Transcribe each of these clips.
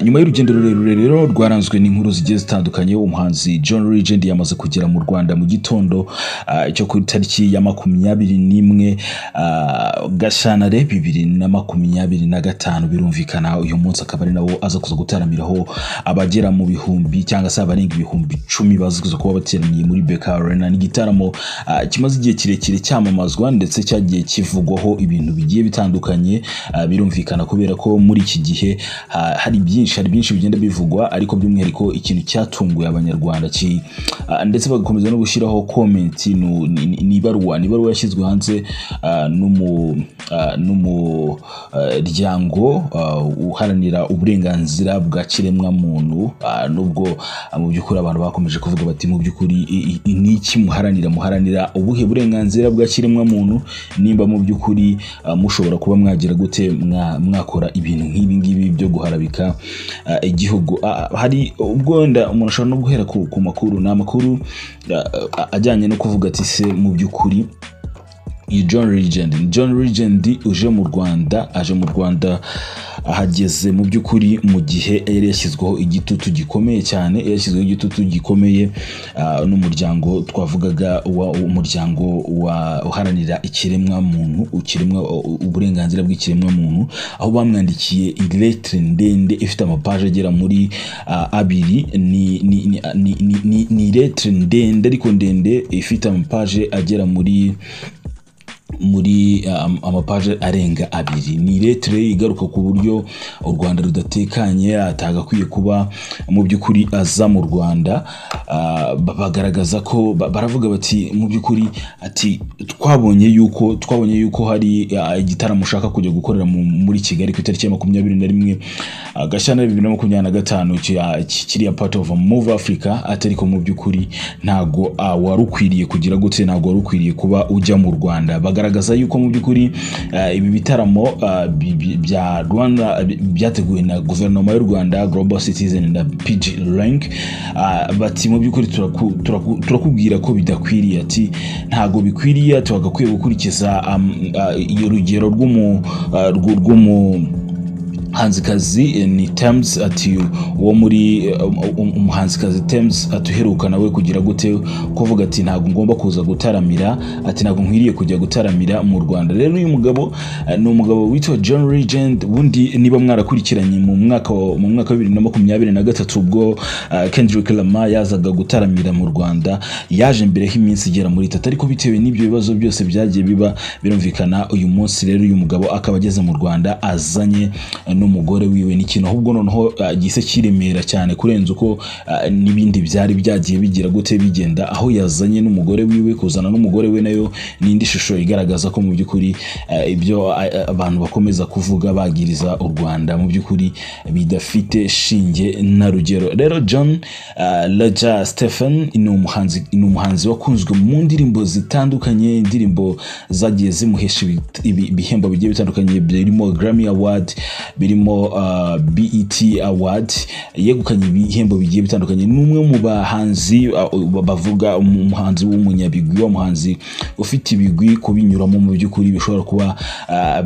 Nyuma y'urugendo rurerure rero rwaranzwe n'inkuru zigiye zitandukanye, umuhanzi John Legend yamaze kugera mu Rwanda mu gitondo cyo ku tariki ya 21 Gashyantare 2025. Birumvikana uyu munsi akaba ari nawo aza kuza gutaramiraho abagera mu bihumbi cyangwa se abarenga ibihumbi 10 bazikuza kuba bateraniye muri BK Arena. Ni gitaramo kimaze igihe kirekire cyamamazwa ndetse cyagiye kivugwaho ibintu bigiye bitandukanye. Birumvikana kubera ko muri iki gihe hari byinshi bigenda bivugwa, ariko by'umwihariko ikintu cyatunguye abanyarwanda ndetse bagakomeza no gushyiraho comment ni ibaruwa yashyizwe hanze n'umuryango uharanira uburenganzira bwa kiremwa muntu. Nubwo mu by'ukuri abantu bakomeje kuvuga bati mu by'ukuri niki muharanira ubuhe burenganzira bwa kiremwa muntu, nimba mu by'ukuri mushobora kuba mwagira gute mwakora ibintu nk'ibi ngibi byo guharabika igihugu. Hari ubwo nda umuntu ashobora no guhera ku makuru, n'amakuru ajyanye no kuvuga ati se mu by'ukuri John Legend aje mu Rwanda ahageze mu by'ukuri mu gihe yari yashyizweho igitutu gikomeye n'umuryango twavugaga umuryango uharanira ikiremwa muntu, uburenganzira bw'ikiremwa muntu, aho bamwandikiye lettre ndende ifite amapaje agera muri 2. Ni lettre ndende ariko ndende ifite amapaje agera muri amapaje arenga 2. Ni lettre igaruka ku buryo u Rwanda rudatekanye, atagakwiye kuba mu by'ukuri aza mu Rwanda. Bagaragaza ko baravuga bati mu by'ukuri ati twabonye yuko hari igitaramo ushaka kujya gukorera muri Kigali ku itariki ya 21 Gashyantare 2025 kiriya part of Move Africa, atariko mu by'ukuri ntago warukwiriye kugira gute, ntago warukwiriye kuba ujya mu Rwanda. Bagaragaza yuko mu by'ukuri ibi bitaramo bya Rwanda byateguwe na guverinoma y'u Rwanda, Global Citizen na PG Rank. Bati mu by'ukuri turakubwira ko bidakwiriye, ati ntago bikwiriye, twagakwiye gukurikiza urugero rw'umu hanzikazi ni Thames, ati uwo muri umuhanzikazi Thames atuheruka nawe kugira gute kuvuga ati ntago ngomba kuza gutaramira, ati ntago nkwiriye kujya gutaramira mu Rwanda. Rero uyu mugabo ni umugabo witwa John Legend. Bundi niba mwarakurikiranye mu mwaka wa 2023 ubwo Kendrick Lamar yazaga gutaramira mu Rwanda, yaje mbere h'iminsi igera muri 3, ariko bitewe n'ibyo bibazo byose byagiye biba, birumvikana uyu munsi rero uyu mugabo akaba ageze mu Rwanda azanye n'umugore wiwe. N'ikintu ahubwo noneho gise kiremera cyane kurenza uko n'ibindi byari byagiye bigira gute bigenda, aho yazanye n'umugore wiwe. Kuzana n'umugore we nayo n'indi shusho igaragaza ko mu by'ukuri ibyo abantu bakomeza kuvuga bagiriza u Rwanda mu by'ukuri bidafite shinge na rugero. Rero John Legend Stephen ni umuhanzi wakunzwe mu ndirimbo zitandukanye, indirimbo zagiye zimuhesha ibihembo bigiye bitandukanye, birimo Grammy Award, birimo BET Award, yegukanye ibihembo bigiye bitandukanye. N'umwe mu bahanzi bavuga umuhanzi w'umunyabigwi, umuhanzi ufite ibigwi kubinyuramo mu by'ukuri bishobora kuba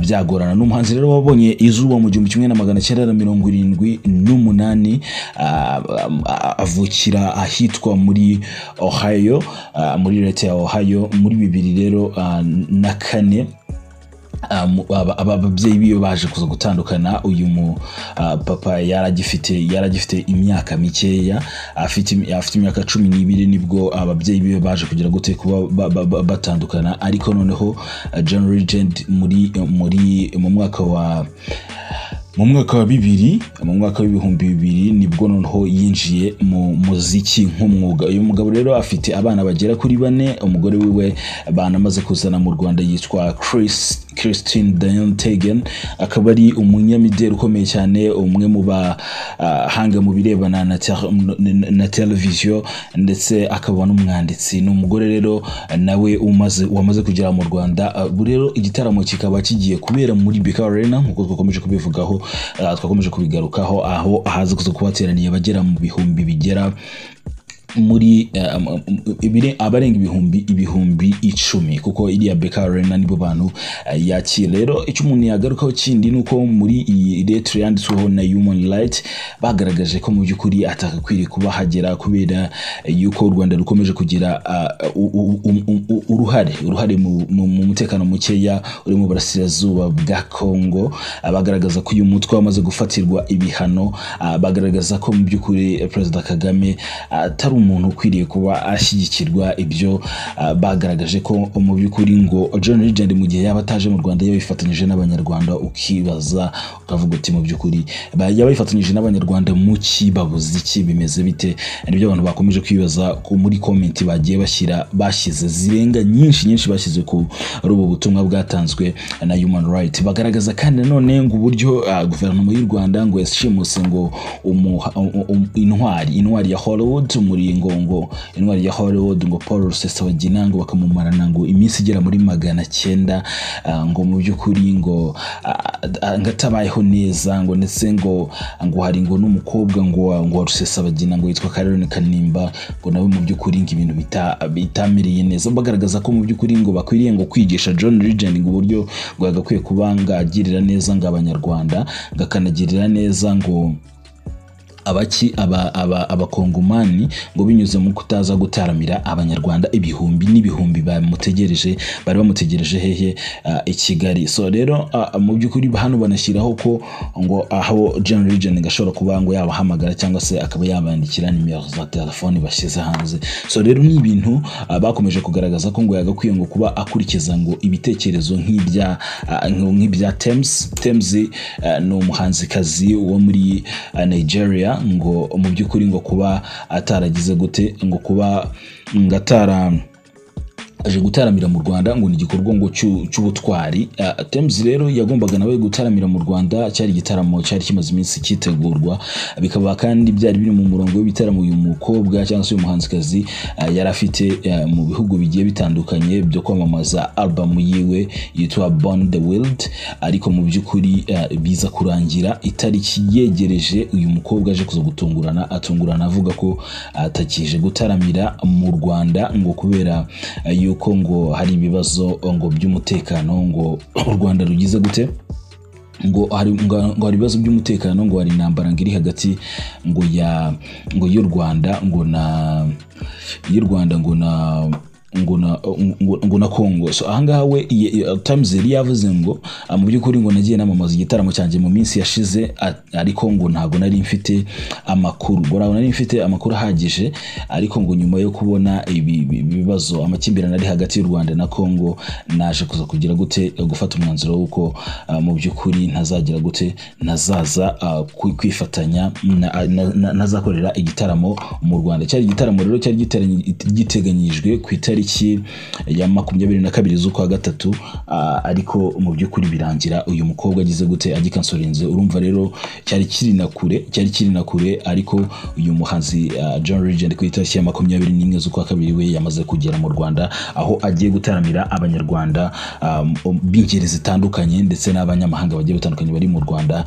byagorana. N'umuhanzi rero wabonye izuba mu 1978, avukira ahitwa muri Ohio, muri leta ya Ohio. Muri 2004 ababyeyi biyo baje kuza gutandukana. Uyu papa yaragifite imyaka mikeya, afite imyaka 12 nibwo ababyeyi biyo baje kugira gute kuba batandukana. Ariko noneho John Legend mu mwaka wa 2000 nibwo noneho yinjiye mu muziki nk'umwuga. Uyu mugabo rero afite abana bagera kuri 4. Umugore wiwe banamaze kuzana mu Rwanda yitwa Christine Diane Tegen, akaba ari umunyamideli ukomeye cyane, umwe mu bahanga mu birebana na televiziyo, ndetse akaba n'umwanditsi. Ni umugore rero nawe wamaze kugera mu Rwanda. Rero igitaramo kikaba kigiye kubera muri BK Arena nk'uko twakomeje kubivugaho, twakomeje kubigarukaho, aho ahaza kuza kubateraniye bagera mu bihumbi bigera muri abarenga ibihumbi 10 kuko iriya BK Arena nibo bantu yakira. Rero icyo umuntu yagarukaho kindi nuko muri iyi letter yanditsweho na Human Rights bagaragaje ko mu by'ukuri atakakwiriye kuba hagera kubera yuko u Rwanda rukomeje kugira uruhare mu mutekano mukeya uri mu burasirazuba bwa Kongo. Bagaragaza ko uyu mutwe wamaze gufatirwa ibihano, bagaragaza ko mu by'ukuri Perezida Kagame atari umuntu ukwiriye kuba ashyigikirwa. Ibyo bagaragaje ko mu by'ukuri ngo John Legend mu gihe yaba ataje mu Rwanda yabifatanyije n'abanyarwanda, ukibaza ukavuga uti mu by'ukuri yabifatanyije n'abanyarwanda mu kibabuzi iki bimeze bite. Nibyo abantu bakomeje kwibaza muri comment bagiye bashyize zirenga nyinshi bashyize ku rubu butumwa bwatanzwe na Human Rights. Bagaragaza kandi nanone ngo uburyo guverinoma y'u Rwanda ngo yashimuse ngo intwari ya Hollywood ngo intwari ya Hollywood ngo Paul Rusesabagina ngo bakamumarana ngo iminsi igera muri 900 ngo mu by'ukuri ngo ngatabayeho neza ngo ndetse ngo hari ngo n'umukobwa ngo Rusesabagina ngo yitwa Caroline Kanimba ngo nawe mu by'ukuri ngo ibintu bitamereye neza. Bagaragaza ko mu by'ukuri ngo bakwiriye ngo kwigisha John Legend ngo uburyo ngo yagakwiye kubanga agirira neza ngo abanyarwanda ngakanagirira neza ngo abakongomani ngo binyuze mu kutaza gutaramira abanyarwanda ibihumbi n'ibihumbi bari bamutegereje hehe i Kigali. So rero mu by'ukuri hano banashyiraho ko ngo aho John Legend gashobora kuba ngo yabahamagara cyangwa se akaba yabandikira nimero za telefone bashyize hanze. So rero ni ibintu bakomeje kugaragaza ko ngo yagakwiye ngo kuba akurikiza ngo ibitekerezo nk'ibya Tems ni umuhanzikazi wo muri Nigeria ngo mu by'ukuri ngo kuba ataragize gute ngo kuba aje gutaramira mu Rwanda ngo ni igikorwa ngo cy'ubutwari. Tems rero yagombaga nawe gutaramira mu Rwanda, cyari igitaramo cyari kimaze iminsi kitegurwa, bikaba kandi byari biri mu murongo w'ibitaramo uyu mukobwa cyangwa se uyu muhanzikazi yari afite mu bihugu bigiye bitandukanye byo kwamamaza album yiwe yitwa Born the Wild. Ariko mu by'ukuri biza kurangira itariki yegereje uyu mukobwa aje kuza atungurana avuga ko atakije gutaramira mu Rwanda ngo kubera yuko ngo hari ibibazo ngo by'umutekano ngo u Rwanda rugize gute ngo hari ibibazo by'umutekano ngo hari intambara ngiri hagati ngo y'u Rwanda ngo na Kongo. So ahangaha we Times yari yavuze ngo mu by'ukuri ngo nagiye namamaza igitaramo cyanjye mu minsi yashize, ariko ngo ntago nari mfite amakuru ahagije, ariko ngo nyuma yo kubona ibibazo amakimbirane ari hagati y'u Rwanda na Kongo naje kuza kugira gute gufata umwanzuro w'uko mu by'ukuri ntazaza kwifatanya nazakorera igitaramo mu Rwanda. Cyari igitaramo rero cyari giteganyijwe ku itariki ya 22 z'ukwa gatatu, ariko mu by'ukuri birangira uyu mukobwa agize gute agikansorinze. Urumva rero cyari kiri na kure, ariko uyu muhanzi John Legend ku itariki ya 21 z'ukwa kabiri we yamaze kugera mu Rwanda, aho agiye gutaramira abanyarwanda b'ingeri zitandukanye ndetse n'abanyamahanga bagiye batandukanye bari mu Rwanda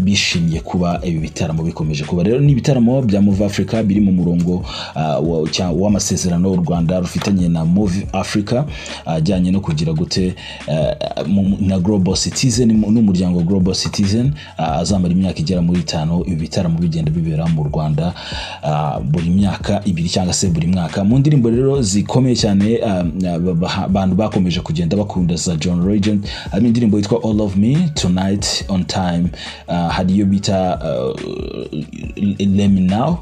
bishimiye kuba ibi bitaramo bikomeje kuba. Rero ni ibitaramo bya Move Africa biri mu murongo w'amasezerano u Rwanda rufitanye na Move Africa ajyanye no kugira gute na Global Citizen n'umuryango Global Citizen azamara imyaka igera muri 5. Ibi bitaramo bigenda bibera mu Rwanda buri myaka 2 cyangwa se buri mwaka. Mu ndirimbo rero zikomeye cyane abantu bakomeje kugenda bakunda za John Legend, hari indirimbo yitwa All of Me, Tonight, On Time, hari iyo bita Let Me Now,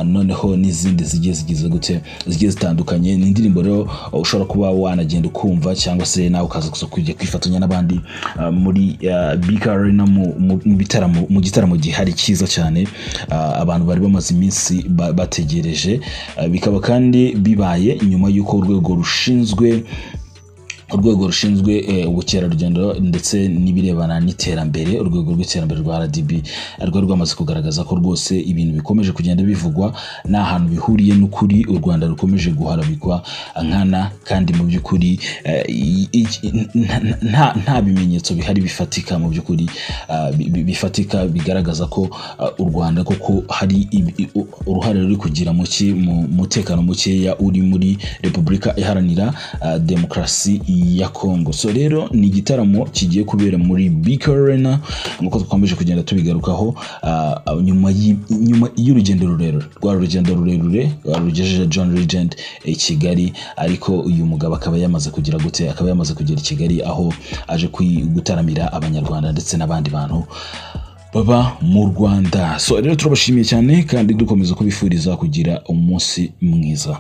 noneho n'izindi zigiye zitandukanye. Ni indirimbo rero ushobora kuba wanagenda ukumva cyangwa se nawe ukaza kujya kwifatanya n'abandi muri BK Arena mu gitaramo gihari cyiza cyane abantu bari bamaze iminsi bategereje. Bikaba kandi bibaye nyuma y'uko urwego rushinzwe urwego rushinzwe ubukerarugendo ndetse n'ibirebana n'iterambere, urwego rw'iterambere rwa RDB rwari rwamaze kugaragaza ko rwose ibintu bikomeje kugenda bivugwa nta hantu bihuriye n'ukuri, u Rwanda rukomeje guharabikwa nkana, kandi mu by'ukuri nta bimenyetso bihari bifatika mu by'ukuri bifatika bigaragaza ko u Rwanda koko hari uruhare ruri kugira mu mutekano mukeya uri muri Repubulika Iharanira Demokarasi ya Congo. So rero ni igitaramo kigiye kubera muri BK Arena nk'uko twakomeje kugenda tubigarukaho nyuma y'urugendo rurerure rugejeje John Legend Kigali, ariko uyu mugabo akaba yamaze kugera i Kigali aho aje gutaramira abanyarwanda ndetse n'abandi bantu baba mu Rwanda. So rero turabashimiye cyane kandi dukomeza kubifuriza kugira umunsi mwiza.